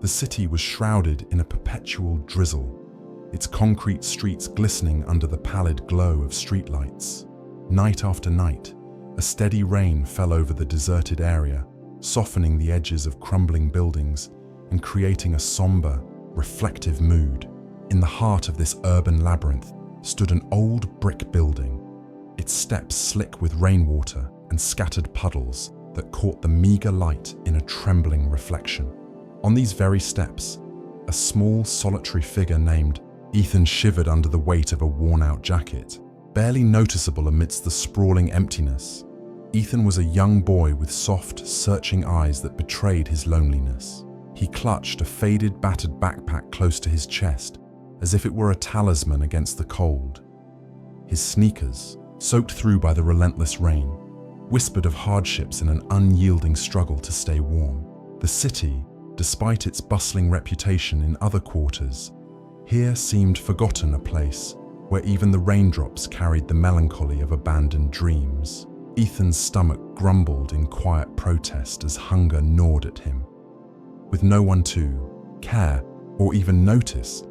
The city was shrouded in a perpetual drizzle, its concrete streets glistening under the pallid glow of streetlights. Night after night, a steady rain fell over the deserted area, softening the edges of crumbling buildings and creating a somber, reflective mood. In the heart of this urban labyrinth stood an old brick building, its steps slick with rainwater and scattered puddles that caught the meager light in a trembling reflection. On these very steps, a small, solitary figure named Ethan shivered under the weight of a worn-out jacket, barely noticeable amidst the sprawling emptiness. Ethan was a young boy with soft, searching eyes that betrayed his loneliness. He clutched a faded, battered backpack close to his chest, as if it were a talisman against the cold. His sneakers, soaked through by the relentless rain, whispered of hardships in an unyielding struggle to stay warm. The city, despite its bustling reputation in other quarters, here seemed forgotten, a place where even the raindrops carried the melancholy of abandoned dreams. Ethan's stomach grumbled in quiet protest as hunger gnawed at him. With no one to care or even notice,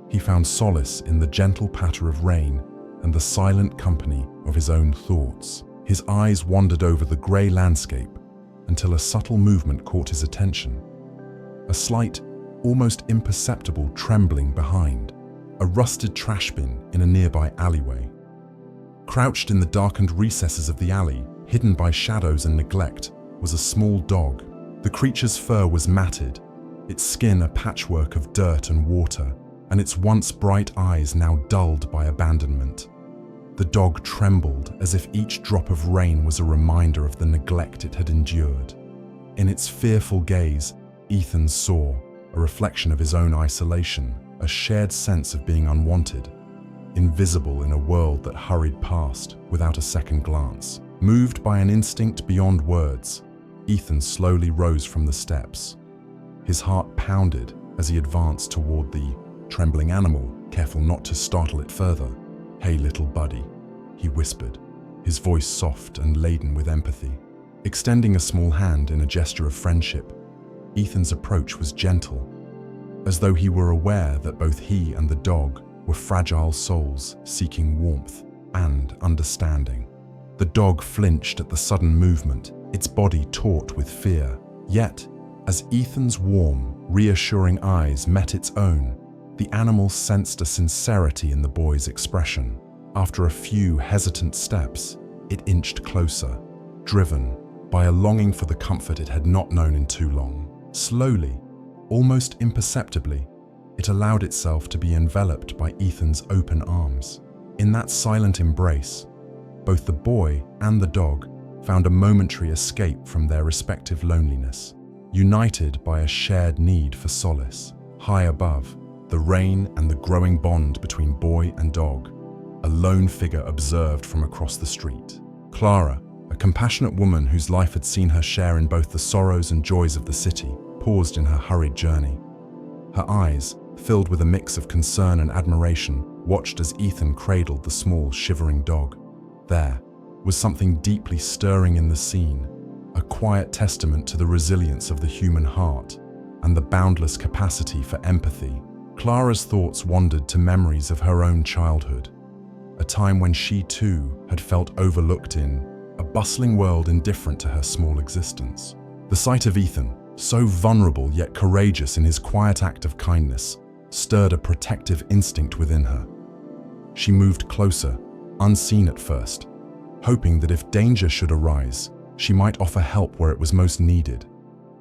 he found solace in the gentle patter of rain and the silent company of his own thoughts. His eyes wandered over the grey landscape until a subtle movement caught his attention. A slight, almost imperceptible trembling behind a rusted trash bin in a nearby alleyway. Crouched in the darkened recesses of the alley, hidden by shadows and neglect, was a small dog. The creature's fur was matted, its skin a patchwork of dirt and water, and its once bright eyes now dulled by abandonment. The dog trembled as if each drop of rain was a reminder of the neglect it had endured. In its fearful gaze, Ethan saw a reflection of his own isolation, a shared sense of being unwanted, invisible in a world that hurried past without a second glance. Moved by an instinct beyond words, Ethan slowly rose from the steps. His heart pounded as he advanced toward the trembling animal, careful not to startle it further. "Hey, little buddy," he whispered, his voice soft and laden with empathy. Extending a small hand in a gesture of friendship, Ethan's approach was gentle, as though he were aware that both he and the dog were fragile souls seeking warmth and understanding. The dog flinched at the sudden movement, its body taut with fear. Yet, as Ethan's warm, reassuring eyes met its own, the animal sensed a sincerity in the boy's expression. After a few hesitant steps, it inched closer, driven by a longing for the comfort it had not known in too long. Slowly, almost imperceptibly, it allowed itself to be enveloped by Ethan's open arms. In that silent embrace, both the boy and the dog found a momentary escape from their respective loneliness, united by a shared need for solace. High above, the rain and the growing bond between boy and dog, a lone figure observed from across the street. Clara, a compassionate woman whose life had seen her share in both the sorrows and joys of the city, paused in her hurried journey. Her eyes, filled with a mix of concern and admiration, watched as Ethan cradled the small, shivering dog. There was something deeply stirring in the scene, a quiet testament to the resilience of the human heart and the boundless capacity for empathy. Clara's thoughts wandered to memories of her own childhood, a time when she too had felt overlooked in a bustling world indifferent to her small existence. The sight of Ethan, so vulnerable yet courageous in his quiet act of kindness, stirred a protective instinct within her. She moved closer, unseen at first, hoping that if danger should arise, she might offer help where it was most needed.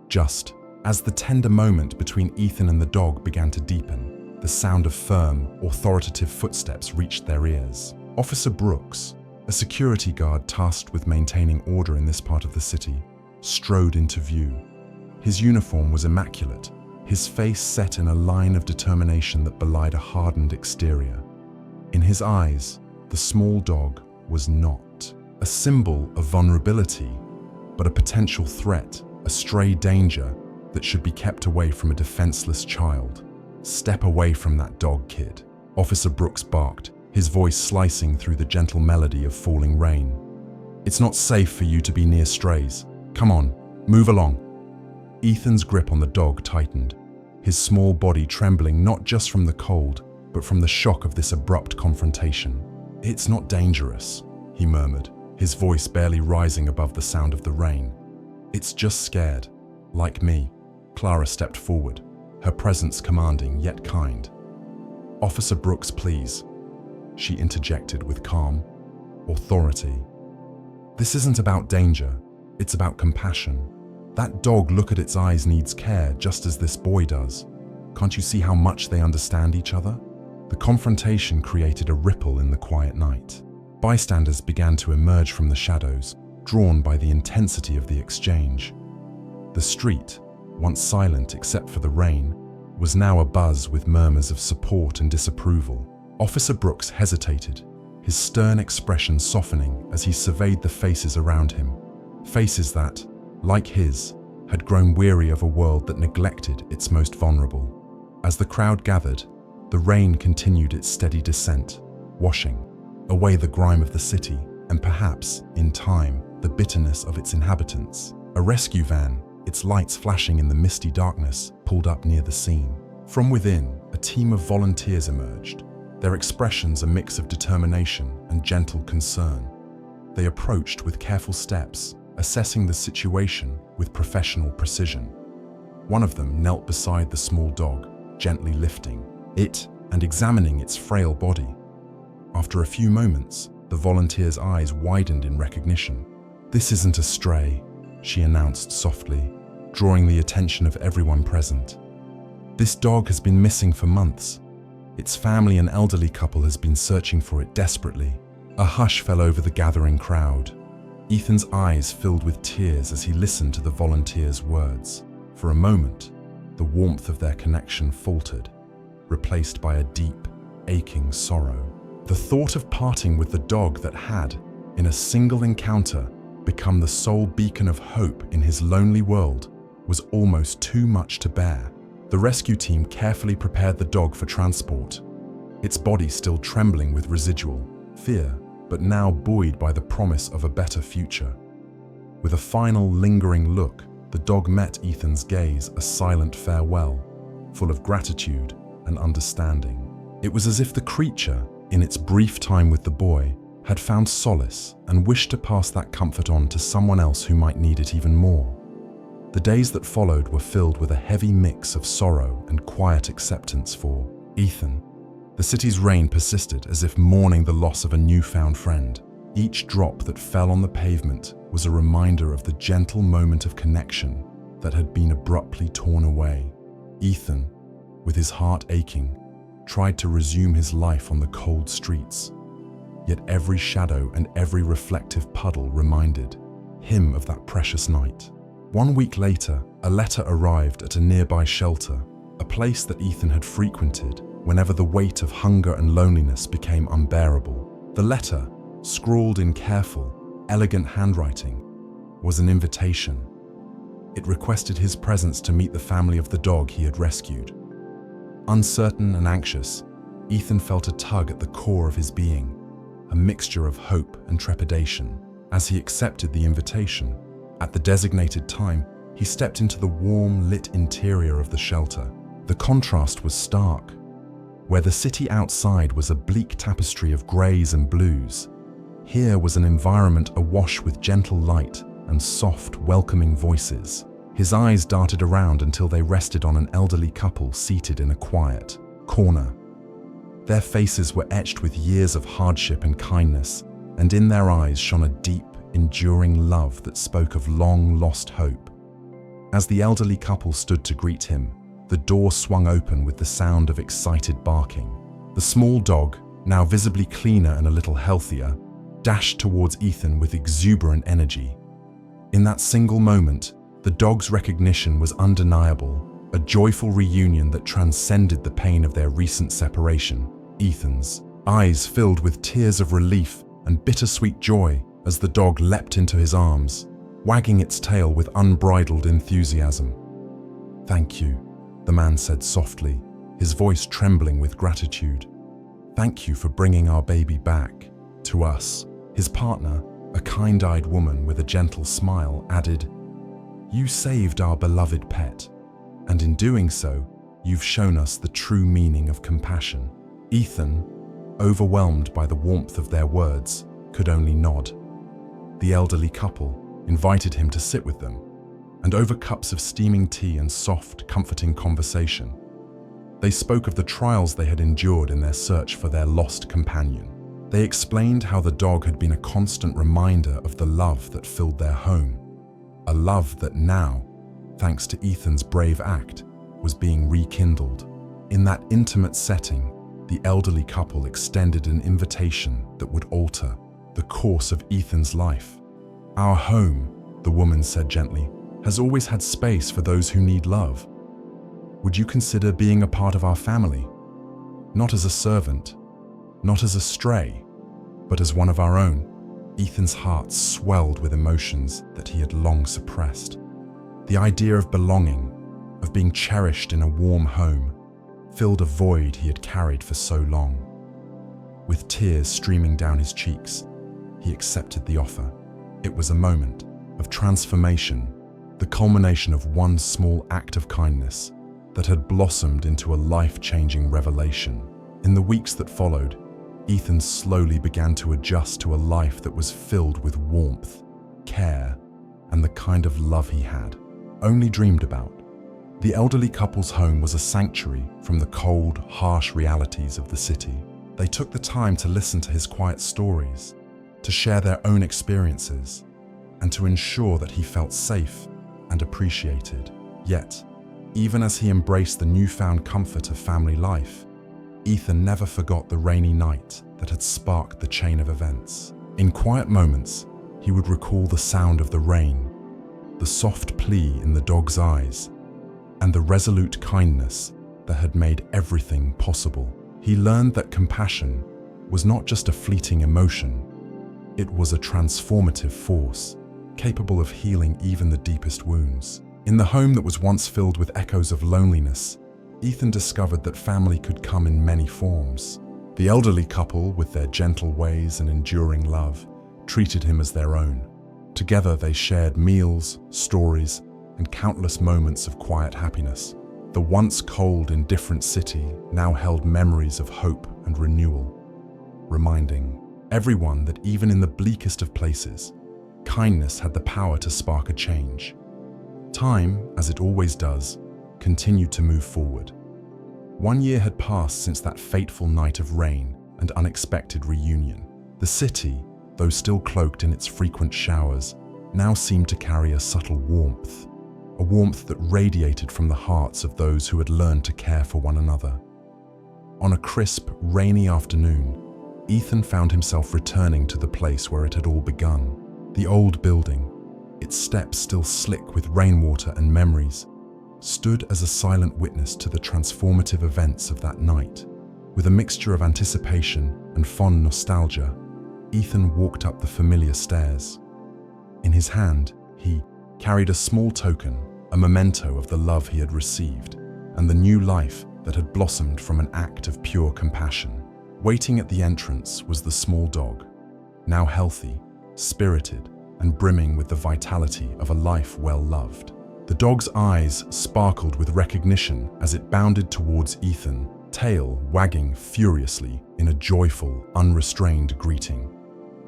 Just as the tender moment between Ethan and the dog began to deepen, the sound of firm, authoritative footsteps reached their ears. Officer Brooks, a security guard tasked with maintaining order in this part of the city, strode into view. His uniform was immaculate, his face set in a line of determination that belied a hardened exterior. In his eyes, the small dog was not a symbol of vulnerability, but a potential threat, a stray danger that should be kept away from a defenseless child. "Step away from that dog, kid," Officer Brooks barked, his voice slicing through the gentle melody of falling rain. "It's not safe for you to be near strays. Come on, move along." Ethan's grip on the dog tightened, his small body trembling not just from the cold, but from the shock of this abrupt confrontation. "It's not dangerous," he murmured, his voice barely rising above the sound of the rain. "It's just scared, like me." Clara stepped forward, her presence commanding yet kind. "Officer Brooks, please," she interjected with calm authority. "This isn't about danger, it's about compassion. That dog, look at its eyes, needs care just as this boy does. Can't you see how much they understand each other?" The confrontation created a ripple in the quiet night. Bystanders began to emerge from the shadows, drawn by the intensity of the exchange. The street, once silent except for the rain, was now abuzz with murmurs of support and disapproval. Officer Brooks hesitated, his stern expression softening as he surveyed the faces around him. Faces that, like his, had grown weary of a world that neglected its most vulnerable. As the crowd gathered, the rain continued its steady descent, washing away the grime of the city and perhaps, in time, the bitterness of its inhabitants. A rescue van, its lights flashing in the misty darkness, pulled up near the scene. From within, a team of volunteers emerged, their expressions a mix of determination and gentle concern. They approached with careful steps, assessing the situation with professional precision. One of them knelt beside the small dog, gently lifting it and examining its frail body. After a few moments, the volunteer's eyes widened in recognition. "This isn't a stray," she announced softly, drawing the attention of everyone present. "This dog has been missing for months. Its family, an elderly couple, has been searching for it desperately." A hush fell over the gathering crowd. Ethan's eyes filled with tears as he listened to the volunteer's words. For a moment, the warmth of their connection faltered, replaced by a deep, aching sorrow. The thought of parting with the dog that had, in a single encounter, become the sole beacon of hope in his lonely world was almost too much to bear. The rescue team carefully prepared the dog for transport, its body still trembling with residual fear, but now buoyed by the promise of a better future. With a final lingering look, the dog met Ethan's gaze, a silent farewell, full of gratitude and understanding. It was as if the creature, in its brief time with the boy, had found solace and wished to pass that comfort on to someone else who might need it even more. The days that followed were filled with a heavy mix of sorrow and quiet acceptance for Ethan. The city's rain persisted as if mourning the loss of a newfound friend. Each drop that fell on the pavement was a reminder of the gentle moment of connection that had been abruptly torn away. Ethan, with his heart aching, tried to resume his life on the cold streets. Yet every shadow and every reflective puddle reminded him of that precious night. 1 week later, a letter arrived at a nearby shelter, a place that Ethan had frequented whenever the weight of hunger and loneliness became unbearable. The letter, scrawled in careful, elegant handwriting, was an invitation. It requested his presence to meet the family of the dog he had rescued. Uncertain and anxious, Ethan felt a tug at the core of his being, a mixture of hope and trepidation. As he accepted the invitation, at the designated time, he stepped into the warm, lit interior of the shelter. The contrast was stark. Where the city outside was a bleak tapestry of greys and blues, here was an environment awash with gentle light and soft, welcoming voices. His eyes darted around until they rested on an elderly couple seated in a quiet corner. Their faces were etched with years of hardship and kindness, and in their eyes shone a deep, enduring love that spoke of long-lost hope. As the elderly couple stood to greet him, the door swung open with the sound of excited barking. The small dog, now visibly cleaner and a little healthier, dashed towards Ethan with exuberant energy. In that single moment, the dog's recognition was undeniable, a joyful reunion that transcended the pain of their recent separation. Ethan's eyes filled with tears of relief and bittersweet joy as the dog leapt into his arms, wagging its tail with unbridled enthusiasm. "Thank you," the man said softly, his voice trembling with gratitude. "Thank you for bringing our baby back to us." His partner, a kind-eyed woman with a gentle smile, added, "You saved our beloved pet, and in doing so, you've shown us the true meaning of compassion." Ethan, overwhelmed by the warmth of their words, could only nod. The elderly couple invited him to sit with them, and over cups of steaming tea and soft, comforting conversation, they spoke of the trials they had endured in their search for their lost companion. They explained how the dog had been a constant reminder of the love that filled their home, a love that now, thanks to Ethan's brave act, was being rekindled. In that intimate setting, the elderly couple extended an invitation that would alter the course of Ethan's life. "Our home," the woman said gently, "has always had space for those who need love. Would you consider being a part of our family? Not as a servant, not as a stray, but as one of our own." Ethan's heart swelled with emotions that he had long suppressed. The idea of belonging, of being cherished in a warm home, filled a void he had carried for so long. With tears streaming down his cheeks, he accepted the offer. It was a moment of transformation, the culmination of one small act of kindness that had blossomed into a life-changing revelation. In the weeks that followed, Ethan slowly began to adjust to a life that was filled with warmth, care, and the kind of love he had only dreamed about. The elderly couple's home was a sanctuary from the cold, harsh realities of the city. They took the time to listen to his quiet stories, to share their own experiences, and to ensure that he felt safe and appreciated. Yet, even as he embraced the newfound comfort of family life, Ethan never forgot the rainy night that had sparked the chain of events. In quiet moments, he would recall the sound of the rain, the soft plea in the dog's eyes, and the resolute kindness that had made everything possible. He learned that compassion was not just a fleeting emotion, it was a transformative force, capable of healing even the deepest wounds. In the home that was once filled with echoes of loneliness, Ethan discovered that family could come in many forms. The elderly couple, with their gentle ways and enduring love, treated him as their own. Together they shared meals, stories, and countless moments of quiet happiness. The once cold, indifferent city now held memories of hope and renewal, reminding everyone that even in the bleakest of places, kindness had the power to spark a change. Time, as it always does, continued to move forward. 1 year had passed since that fateful night of rain and unexpected reunion. The city, though still cloaked in its frequent showers, now seemed to carry a subtle warmth, a warmth that radiated from the hearts of those who had learned to care for one another. On a crisp, rainy afternoon, Ethan found himself returning to the place where it had all begun. The old building, its steps still slick with rainwater and memories, stood as a silent witness to the transformative events of that night. With a mixture of anticipation and fond nostalgia, Ethan walked up the familiar stairs. In his hand, he carried a small token, a memento of the love he had received and the new life that had blossomed from an act of pure compassion. Waiting at the entrance was the small dog, now healthy, spirited, and brimming with the vitality of a life well loved. The dog's eyes sparkled with recognition as it bounded towards Ethan, tail wagging furiously in a joyful, unrestrained greeting.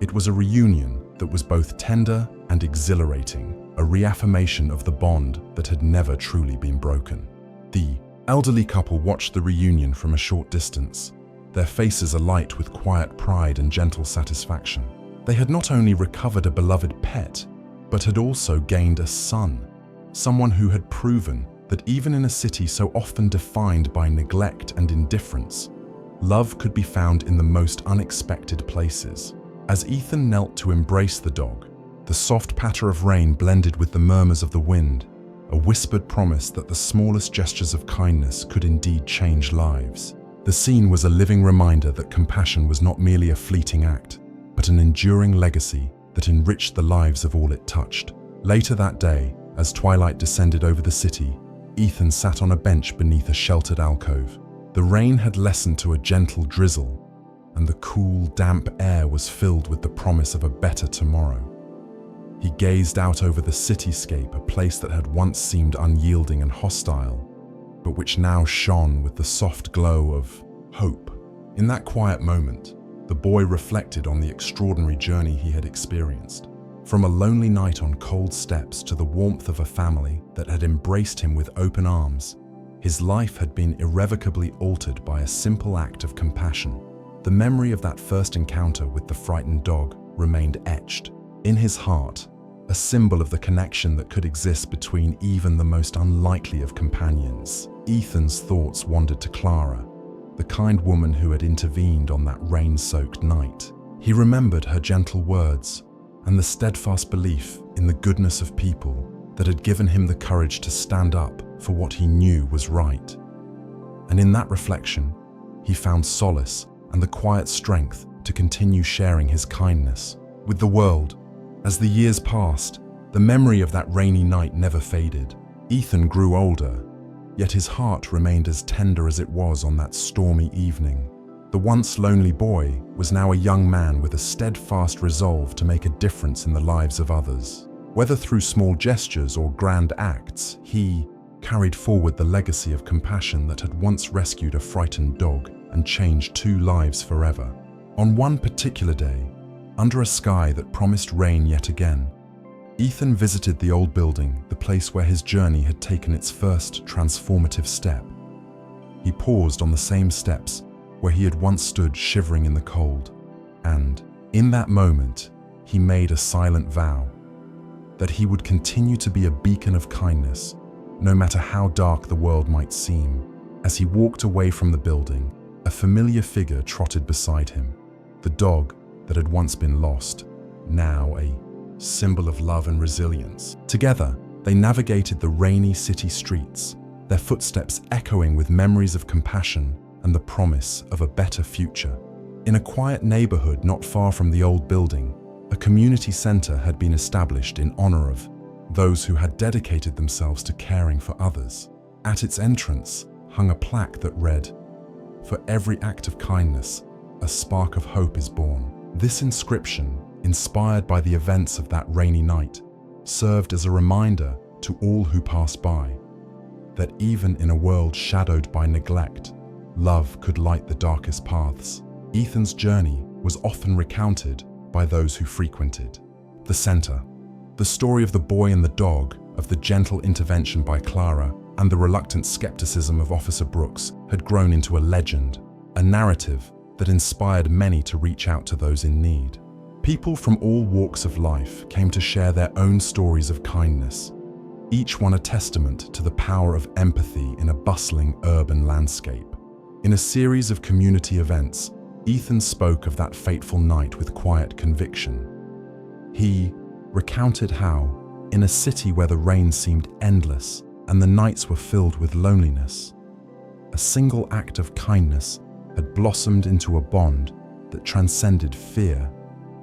It was a reunion that was both tender and exhilarating, a reaffirmation of the bond that had never truly been broken. The elderly couple watched the reunion from a short distance, their faces alight with quiet pride and gentle satisfaction. They had not only recovered a beloved pet, but had also gained a son, someone who had proven that even in a city so often defined by neglect and indifference, love could be found in the most unexpected places. As Ethan knelt to embrace the dog, the soft patter of rain blended with the murmurs of the wind, a whispered promise that the smallest gestures of kindness could indeed change lives. The scene was a living reminder that compassion was not merely a fleeting act, but an enduring legacy that enriched the lives of all it touched. Later that day, as twilight descended over the city, Ethan sat on a bench beneath a sheltered alcove. The rain had lessened to a gentle drizzle, and the cool, damp air was filled with the promise of a better tomorrow. He gazed out over the cityscape, a place that had once seemed unyielding and hostile, but which now shone with the soft glow of hope. In that quiet moment, the boy reflected on the extraordinary journey he had experienced. From a lonely night on cold steps to the warmth of a family that had embraced him with open arms, his life had been irrevocably altered by a simple act of compassion. The memory of that first encounter with the frightened dog remained etched in his heart, a symbol of the connection that could exist between even the most unlikely of companions. Ethan's thoughts wandered to Clara, the kind woman who had intervened on that rain-soaked night. He remembered her gentle words and the steadfast belief in the goodness of people that had given him the courage to stand up for what he knew was right. And in that reflection, he found solace and the quiet strength to continue sharing his kindness with the world. As the years passed, the memory of that rainy night never faded. Ethan grew older, yet his heart remained as tender as it was on that stormy evening. The once lonely boy was now a young man with a steadfast resolve to make a difference in the lives of others. Whether through small gestures or grand acts, he carried forward the legacy of compassion that had once rescued a frightened dog and changed 2 lives forever. On one particular day, under a sky that promised rain yet again, Ethan visited the old building, the place where his journey had taken its first transformative step. He paused on the same steps where he had once stood shivering in the cold, and, in that moment, he made a silent vow that he would continue to be a beacon of kindness, no matter how dark the world might seem. As he walked away from the building, a familiar figure trotted beside him, the dog that had once been lost, now a symbol of love and resilience. Together, they navigated the rainy city streets, their footsteps echoing with memories of compassion and the promise of a better future. In a quiet neighborhood not far from the old building, a community center had been established in honor of those who had dedicated themselves to caring for others. At its entrance hung a plaque that read, "For every act of kindness, a spark of hope is born." This inscription, inspired by the events of that rainy night, served as a reminder to all who passed by that even in a world shadowed by neglect, love could light the darkest paths. Ethan's journey was often recounted by those who frequented the center. The story of the boy and the dog, of the gentle intervention by Clara, and the reluctant skepticism of Officer Brooks had grown into a legend, a narrative that inspired many to reach out to those in need. People from all walks of life came to share their own stories of kindness, each one a testament to the power of empathy in a bustling urban landscape. In a series of community events, Ethan spoke of that fateful night with quiet conviction. He recounted how, in a city where the rain seemed endless and the nights were filled with loneliness, a single act of kindness had blossomed into a bond that transcended fear,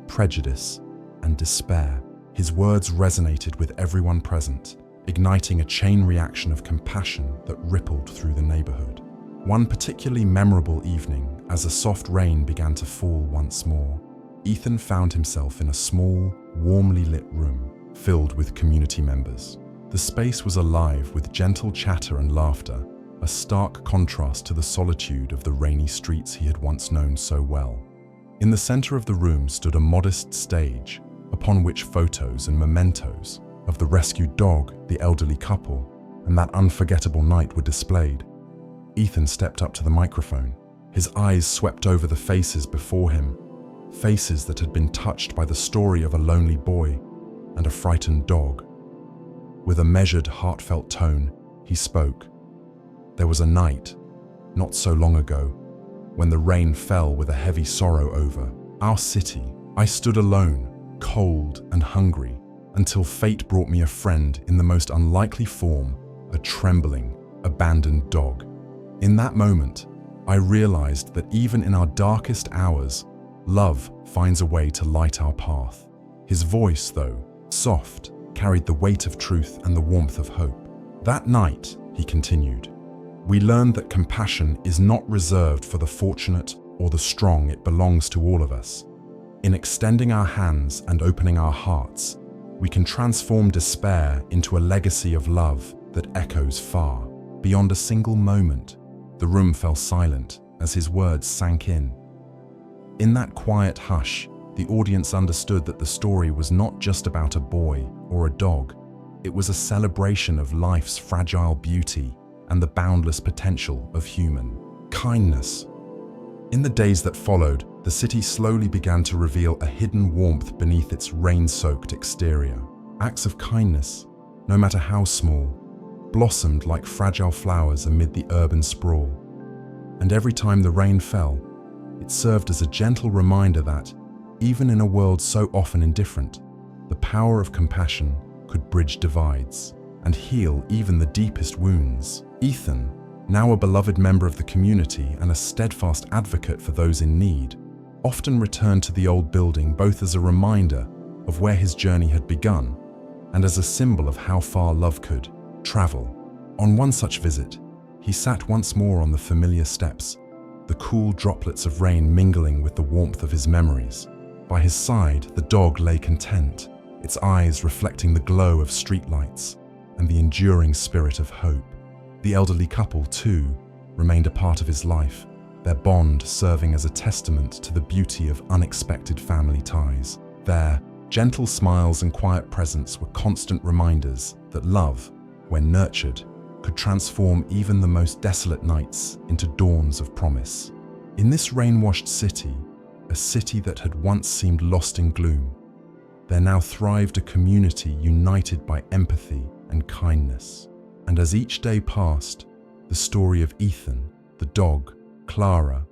prejudice, and despair. His words resonated with everyone present, igniting a chain reaction of compassion that rippled through the neighborhood. One particularly memorable evening, as a soft rain began to fall once more, Ethan found himself in a small, warmly lit room filled with community members. The space was alive with gentle chatter and laughter, a stark contrast to the solitude of the rainy streets he had once known so well. In the center of the room stood a modest stage, upon which photos and mementos of the rescued dog, the elderly couple, and that unforgettable night were displayed. Ethan stepped up to the microphone. His eyes swept over the faces before him, faces that had been touched by the story of a lonely boy and a frightened dog. With a measured, heartfelt tone, he spoke. There was a night, not so long ago, when the rain fell with a heavy sorrow over our city. I stood alone, cold and hungry, until fate brought me a friend in the most unlikely form, a trembling, abandoned dog. In that moment, I realized that even in our darkest hours, love finds a way to light our path. His voice, though soft, carried the weight of truth and the warmth of hope. That night, he continued, we learned that compassion is not reserved for the fortunate or the strong. It belongs to all of us. In extending our hands and opening our hearts, we can transform despair into a legacy of love that echoes far. Beyond a single moment, the room fell silent as his words sank in. In that quiet hush, the audience understood that the story was not just about a boy or a dog. It was a celebration of life's fragile beauty and the boundless potential of human kindness. In the days that followed, the city slowly began to reveal a hidden warmth beneath its rain-soaked exterior. Acts of kindness, no matter how small, blossomed like fragile flowers amid the urban sprawl. And every time the rain fell, it served as a gentle reminder that, even in a world so often indifferent, the power of compassion could bridge divides and heal even the deepest wounds. Ethan, now a beloved member of the community and a steadfast advocate for those in need, often returned to the old building both as a reminder of where his journey had begun and as a symbol of how far love could travel. On one such visit, he sat once more on the familiar steps, the cool droplets of rain mingling with the warmth of his memories. By his side, the dog lay content, its eyes reflecting the glow of streetlights and the enduring spirit of hope. The elderly couple, too, remained a part of his life, their bond serving as a testament to the beauty of unexpected family ties. Their gentle smiles and quiet presence were constant reminders that love, when nurtured, could transform even the most desolate nights into dawns of promise. In this rain-washed city, a city that had once seemed lost in gloom, there now thrived a community united by empathy and kindness. And as each day passed, the story of Ethan, the dog, Clara,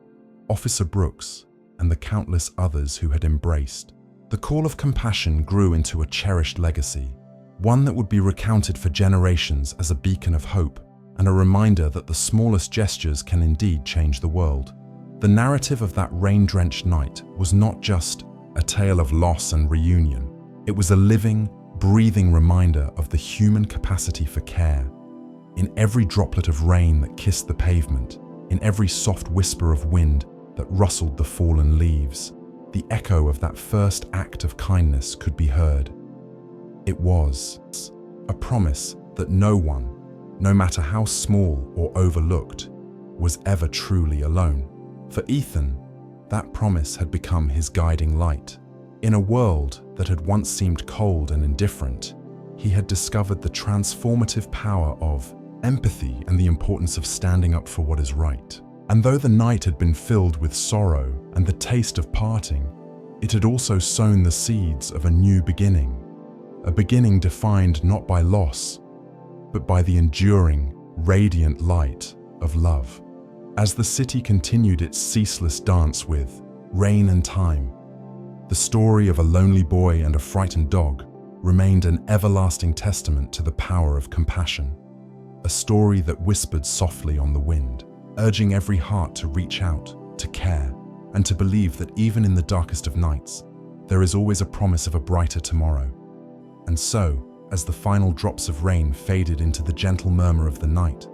Officer Brooks, and the countless others who had embraced the call of compassion grew into a cherished legacy, one that would be recounted for generations as a beacon of hope and a reminder that the smallest gestures can indeed change the world. The narrative of that rain-drenched night was not just a tale of loss and reunion. It was a living, breathing reminder of the human capacity for care. In every droplet of rain that kissed the pavement, in every soft whisper of wind that rustled the fallen leaves, the echo of that first act of kindness could be heard. It was a promise that no one, no matter how small or overlooked, was ever truly alone. For Ethan, that promise had become his guiding light. In a world that had once seemed cold and indifferent, he had discovered the transformative power of empathy and the importance of standing up for what is right. And though the night had been filled with sorrow and the taste of parting, it had also sown the seeds of a new beginning, a beginning defined not by loss, but by the enduring, radiant light of love. As the city continued its ceaseless dance with rain and time, the story of a lonely boy and a frightened dog remained an everlasting testament to the power of compassion, a story that whispered softly on the wind, urging every heart to reach out, to care, and to believe that even in the darkest of nights, there is always a promise of a brighter tomorrow. And so, as the final drops of rain faded into the gentle murmur of the night,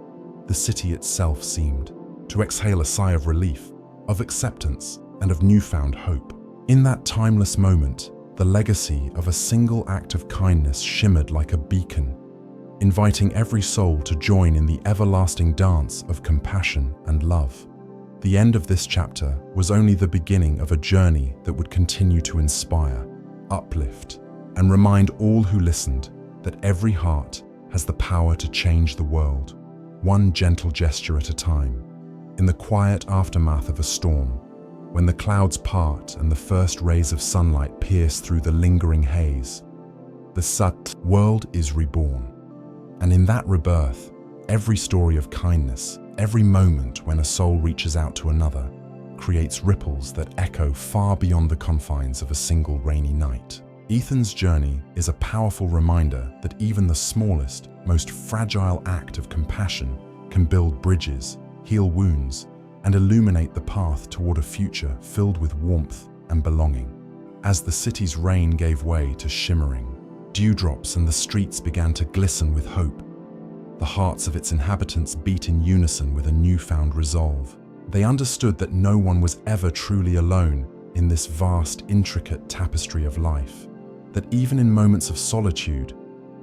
the city itself seemed to exhale a sigh of relief, of acceptance, and of newfound hope. In that timeless moment, the legacy of a single act of kindness shimmered like a beacon, inviting every soul to join in the everlasting dance of compassion and love. The end of this chapter was only the beginning of a journey that would continue to inspire, uplift, and remind all who listened that every heart has the power to change the world, one gentle gesture at a time. In the quiet aftermath of a storm, when the clouds part and the first rays of sunlight pierce through the lingering haze, the world is reborn. And in that rebirth, every story of kindness, every moment when a soul reaches out to another, creates ripples that echo far beyond the confines of a single rainy night. Ethan's journey is a powerful reminder that even the smallest, most fragile act of compassion can build bridges, heal wounds, and illuminate the path toward a future filled with warmth and belonging. As the city's rain gave way to shimmering dewdrops and the streets began to glisten with hope, the hearts of its inhabitants beat in unison with a newfound resolve. They understood that no one was ever truly alone in this vast, intricate tapestry of life, that even in moments of solitude,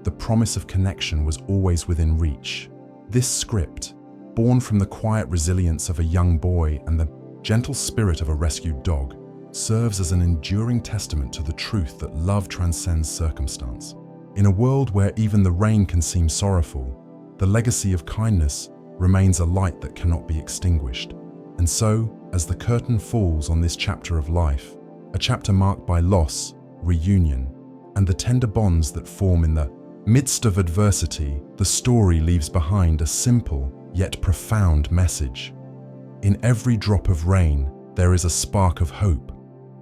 the promise of connection was always within reach, This script, born from the quiet resilience of a young boy and the gentle spirit of a rescued dog, serves as an enduring testament to the truth that love transcends circumstance. In a world where even the rain can seem sorrowful, the legacy of kindness remains a light that cannot be extinguished. And so, as the curtain falls on this chapter of life, a chapter marked by loss, reunion, and the tender bonds that form in the midst of adversity, the story leaves behind a simple yet profound message. In every drop of rain, there is a spark of hope.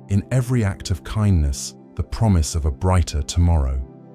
In every act of kindness, the promise of a brighter tomorrow.